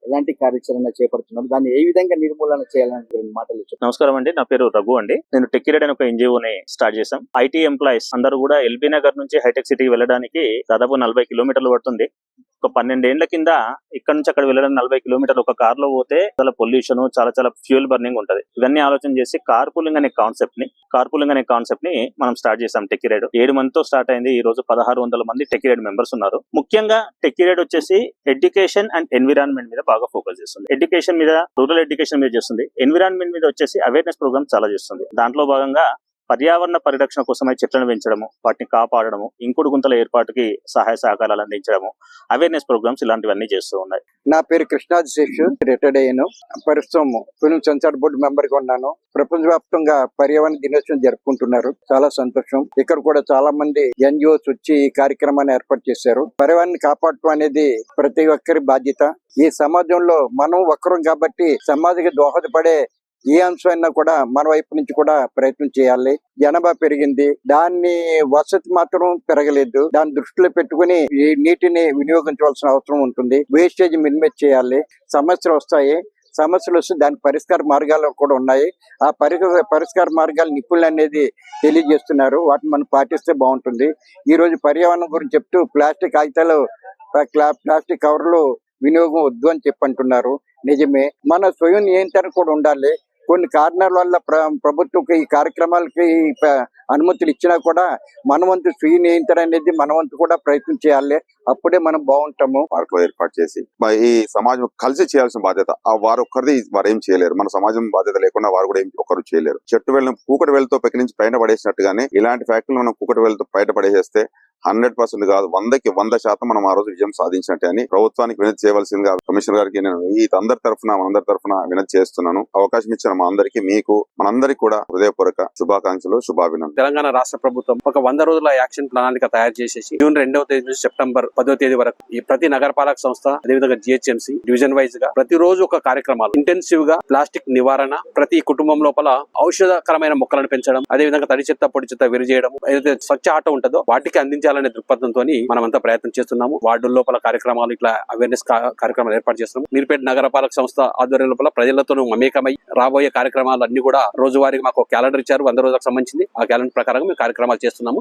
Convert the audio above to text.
ఎలాంటి కార్యాచరణ చేపడుతున్నారు, దాన్ని ఏ విధంగా నిర్మూలన చేయాలని మాటలు చెప్పండి. నమస్కారం అండి, నా పేరు రఘు అండి. నేను టెక్కిరెడ్ అని ఒక ఎన్జిఓని స్టార్ట్ చేశాం. ఐటీ ఎంప్లాయీస్ అందరూ కూడా ఎల్బీ నగర్ నుంచి హైటెక్ సిటీకి వెళ్ళడానికి దాదాపు 40 కిలోమీటర్లు పడుతుంది. ఒక 12 ఏళ్ల కింద ఇక్కడ నుంచి అక్కడ వెళ్ళడానికి 40 కిలోమీటర్లు ఒక కార్ లో పోతే చాలా పొల్యూషన్, చాలా ఫ్యూయల్ బర్నింగ్ ఉంటది. ఇవన్నీ ఆలోచన చేసి కార్ పూలింగ్ అనే కాన్సెప్ట్ ని మనం స్టార్ట్ చేసాం. టెక్కిరెడ్ 7 మందితో స్టార్ట్ అయింది. ఈ రోజు 1600 మంది టెక్కిరెడ్ మెంబర్స్ ఉన్నారు. ముఖ్యంగా టెక్కిరెడ్ వచ్చేసి ఎడ్యుకేషన్ అండ్ ఎన్విరాన్మెంట్ మీద బాగా ఫోకస్ చేస్తుంది. ఎడ్యుకేషన్ మీద, రూరల్ ఎడ్యుకేషన్ మీద చేస్తుంది. ఎన్విరాన్మెంట్ మీద వచ్చేసి అవేర్నెస్ ప్రోగ్రామ్ చాలా చేస్తుంది. దాంట్లో భాగంగా పర్యావరణ పరిరక్షణ కోసమై చెట్లను పెంచడము, వాటిని కాపాడడము, ఇంకుడు గుంతల ఏర్పాటుకి సహాయ సహకారాలు అందించడము, అవేర్నెస్ ప్రోగ్రామ్స్ ఇలాంటివన్నీ చేస్తూ ఉన్నాయి. నా పేరు కృష్ణాజీ శేషు, రిటైర్డ్ అయ్యాను. ప్రస్తుతం ఫిల్మ్ సెన్సార్ బోర్డు మెంబర్ గా ఉన్నాను. ప్రపంచవ్యాప్తంగా పర్యావరణ దినోత్సవం జరుపుకుంటున్నారు. చాలా సంతోషం. ఇక్కడ కూడా చాలా మంది ఎన్జిఓస్ వచ్చి ఈ కార్యక్రమాన్ని ఏర్పాటు చేశారు. పర్యావరణాన్ని కాపాడటం అనేది ప్రతి ఒక్కరి బాధ్యత. ఈ సమాజంలో మనం ఒక్కరం కాబట్టి సమాజానికి దోహదపడే ఏ అంశమైనా కూడా మన వైపు నుంచి కూడా ప్రయత్నం చేయాలి. జనాభా పెరిగింది, దాన్ని వసతి మాత్రం పెరగలేదు. దాన్ని దృష్టిలో పెట్టుకుని ఈ నీటిని వినియోగించవలసిన అవసరం ఉంటుంది. వేస్టేజ్ మినిమైజ్ చేయాలి. సమస్యలు వస్తాయి, సమస్యలు వస్తే దాని పరిష్కార మార్గాలు కూడా ఉన్నాయి. ఆ పరిష్కార మార్గాలు నిపుణులు అనేది తెలియజేస్తున్నారు. వాటిని మనం పాటిస్తే బాగుంటుంది. ఈ రోజు పర్యావరణం గురించి చెప్తూ ప్లాస్టిక్ కాగితాలు, ప్లాస్టిక్ కవర్లు వినియోగం వద్దు అని చెప్పంటున్నారు. నిజమే. మన స్వయం నియంత్రణ కూడా ఉండాలి. కొన్ని కారణాల వల్ల ప్రభుత్వం ఈ కార్యక్రమాలకి అనుమతులు ఇచ్చినా కూడా మన వంతు స్వీయ నియంత్రణ అనేది మన వంతు కూడా ప్రయత్నం చేయాలి. అప్పుడే మనం బాగుంటాము. పార్క్ లో ఏర్పాటు చేసి ఈ సమాజం కలిసి చేయాల్సిన బాధ్యత వారు ఒక్కరిది వారు ఏం చేయలేరు. మన సమాజం బాధ్యత లేకుండా వారు కూడా ఏం ఒక్కరు చేయలేరు. చెట్టు వెళ్ళిన కూకటి వేలతో పెక్కి నుంచి పైన పడేసినట్టుగానే ఇలాంటి ఫ్యాక్టరీలు మనం కూకటి వేలతో బయట పడేసేస్తే 100% కాదు, 100కి 100% మనం ఆ రోజు విజయం సాధించినట్టే అని ప్రభుత్వానికి వినతి చేయవలసిందిగా కమిషనర్ గారికి నేను మనందరి తరఫున వినతి చేస్తున్నాను. అవకాశం ఇచ్చిన మా అందరికి, మీకు, మనందరికి కూడా హృదయపూర్వక శుభాకాంక్షలు, శుభాభినందనలు. తెలంగాణ రాష్ట్ర ప్రభుత్వం ఒక 100 రోజుల యాక్షన్ ప్రణాళిక తయారు చేసేసి జూన్ 2వ తేదీ నుంచి సెప్టెంబర్ 10వ తేదీ వరకు ఈ ప్రతి నగరపాలక సంస్థ, అదేవిధంగా జిహెచ్ఎంసీ డివిజన్ వైజ్ గా ప్రతిరోజు ఒక కార్యక్రమాలు ఇంటెన్సివ్ గా ప్లాస్టిక్ నివారణ, ప్రతి కుటుంబం లోపల ఔషధకరమైన మొక్కలను పెంచడం, అదేవిధంగా తడి చెత్త పొడి చెత్త వేరుచేయడం, ఏదైతే స్వచ్ఛ ఆటో ఉంటుందో వాటికి అందించాలనే దృక్పథంతో మనమంతా ప్రయత్నం చేస్తున్నాము. వార్డు లోపల కార్యక్రమాలు, ఇట్లా అవేర్నెస్ కార్యక్రమాలు ఏర్పాటు చేస్తున్నాము. మీర్పేట నగరపాలక సంస్థ ఆధ్వర్యం లోపల ప్రజలతో మమేకమై రాబోయే కార్యక్రమాలు అన్ని కూడా రోజువారీగా మాకు క్యాలెండర్ ఇచ్చారు. 100 రోజులకు సంబంధించింది. ఆ క్యాలెండర్ ప్రకారం మేము కార్యక్రమాలు చేస్తున్నాము.